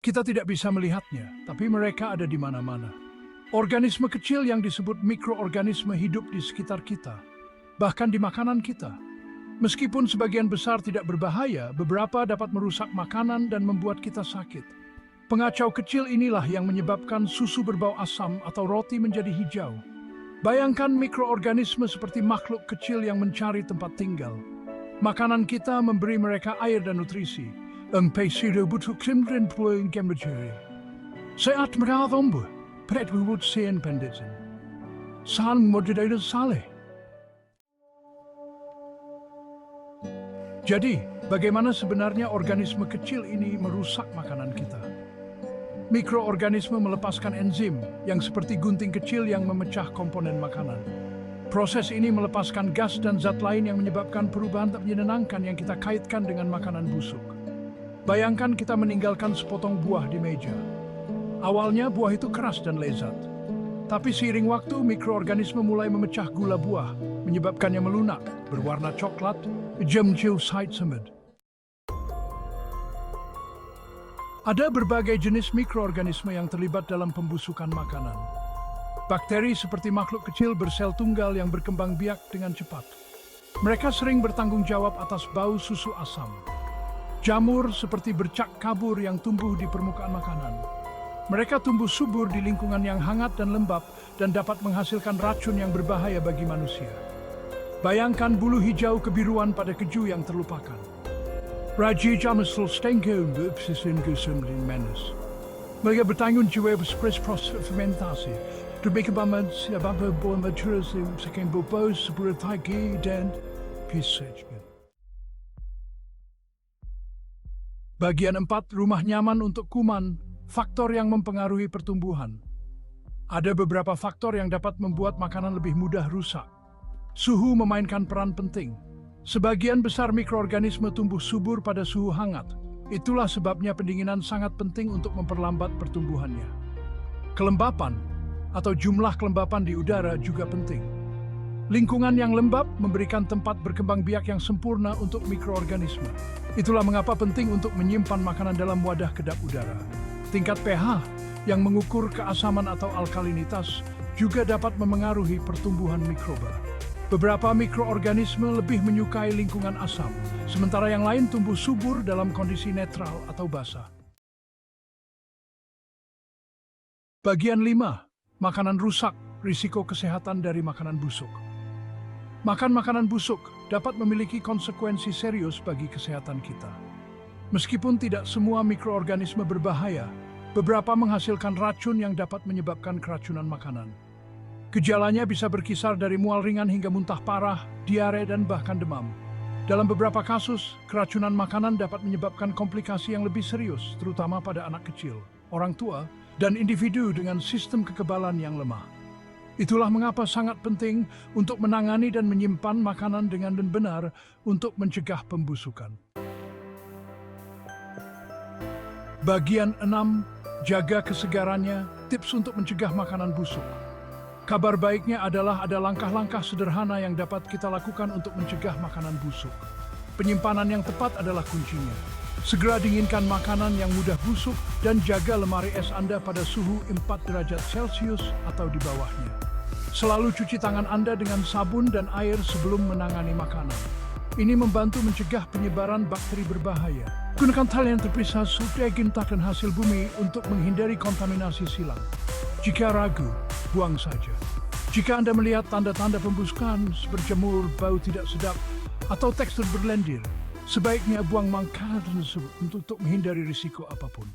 Kita tidak bisa melihatnya, tapi mereka ada di mana-mana. Organisme kecil yang disebut mikroorganisme hidup di sekitar kita, bahkan di makanan kita. Meskipun sebagian besar tidak berbahaya, beberapa dapat merusak makanan dan membuat kita sakit. Pengacau kecil inilah yang menyebabkan susu berbau asam atau roti menjadi hijau. Bayangkan mikroorganisme seperti makhluk kecil yang mencari tempat tinggal. Makanan kita memberi mereka air dan nutrisi. Ang pesido butuh krimdren puluhin kemberjeri. Saat merathombu, pret wujud sien penditzen. San moderator saleh. Jadi, bagaimana sebenarnya organisme kecil ini merusak makanan kita? Mikroorganisme melepaskan enzim yang seperti gunting kecil yang memecah komponen makanan. Proses ini melepaskan gas dan zat lain yang menyebabkan perubahan tak menyenangkan yang kita kaitkan dengan makanan busuk. Bayangkan kita meninggalkan sepotong buah di meja. Awalnya buah itu keras dan lezat. Tapi seiring waktu, mikroorganisme mulai memecah gula buah, menyebabkannya melunak, berwarna coklat, jemcil side semed. Ada berbagai jenis mikroorganisme yang terlibat dalam pembusukan makanan. Bakteri seperti makhluk kecil bersel tunggal yang berkembang biak dengan cepat. Mereka sering bertanggung jawab atas bau susu asam. Jamur seperti bercak kabur yang tumbuh di permukaan makanan. Mereka tumbuh subur di lingkungan yang hangat dan lembab dan dapat menghasilkan racun yang berbahaya bagi manusia. Bayangkan bulu hijau kebiruan pada keju yang terlupakan. Raji Jamasel Stengkel berbsisin gesumlin menus. Mereka bertanggung jawab atas proses fermentasi. Demikian banget sebab buah maturasi sekian bobos seperti dan pisah. Bagian 4, rumah nyaman untuk kuman, faktor yang mempengaruhi pertumbuhan. Ada beberapa faktor yang dapat membuat makanan lebih mudah rusak. Suhu memainkan peran penting. Sebagian besar mikroorganisme tumbuh subur pada suhu hangat. Itulah sebabnya pendinginan sangat penting untuk memperlambat pertumbuhannya. Kelembapan atau jumlah kelembapan di udara juga penting. Lingkungan yang lembab memberikan tempat berkembang biak yang sempurna untuk mikroorganisme. Itulah mengapa penting untuk menyimpan makanan dalam wadah kedap udara. Tingkat pH yang mengukur keasaman atau alkalinitas juga dapat memengaruhi pertumbuhan mikroba. Beberapa mikroorganisme lebih menyukai lingkungan asam, sementara yang lain tumbuh subur dalam kondisi netral atau basah. Bagian 5. Makanan rusak, risiko kesehatan dari makanan busuk. Makan makanan busuk dapat memiliki konsekuensi serius bagi kesehatan kita. Meskipun tidak semua mikroorganisme berbahaya, beberapa menghasilkan racun yang dapat menyebabkan keracunan makanan. Gejalanya bisa berkisar dari mual ringan hingga muntah parah, diare, dan bahkan demam. Dalam beberapa kasus, keracunan makanan dapat menyebabkan komplikasi yang lebih serius, terutama pada anak kecil, orang tua, dan individu dengan sistem kekebalan yang lemah. Itulah mengapa sangat penting untuk menangani dan menyimpan makanan dengan benar untuk mencegah pembusukan. Bagian 6. Jaga kesegarannya, tips untuk mencegah makanan busuk. Kabar baiknya adalah ada langkah-langkah sederhana yang dapat kita lakukan untuk mencegah makanan busuk. Penyimpanan yang tepat adalah kuncinya. Segera dinginkan makanan yang mudah busuk dan jaga lemari es Anda pada suhu 4 derajat Celcius atau di bawahnya. Selalu cuci tangan Anda dengan sabun dan air sebelum menangani makanan. Ini membantu mencegah penyebaran bakteri berbahaya. Gunakan tali yang terpisah daging dan hasil bumi untuk menghindari kontaminasi silang. Jika ragu, buang saja. Jika Anda melihat tanda-tanda pembusukan seperti jamur, bau tidak sedap, atau tekstur berlendir, sebaiknya buang makanan tersebut untuk menghindari risiko apapun.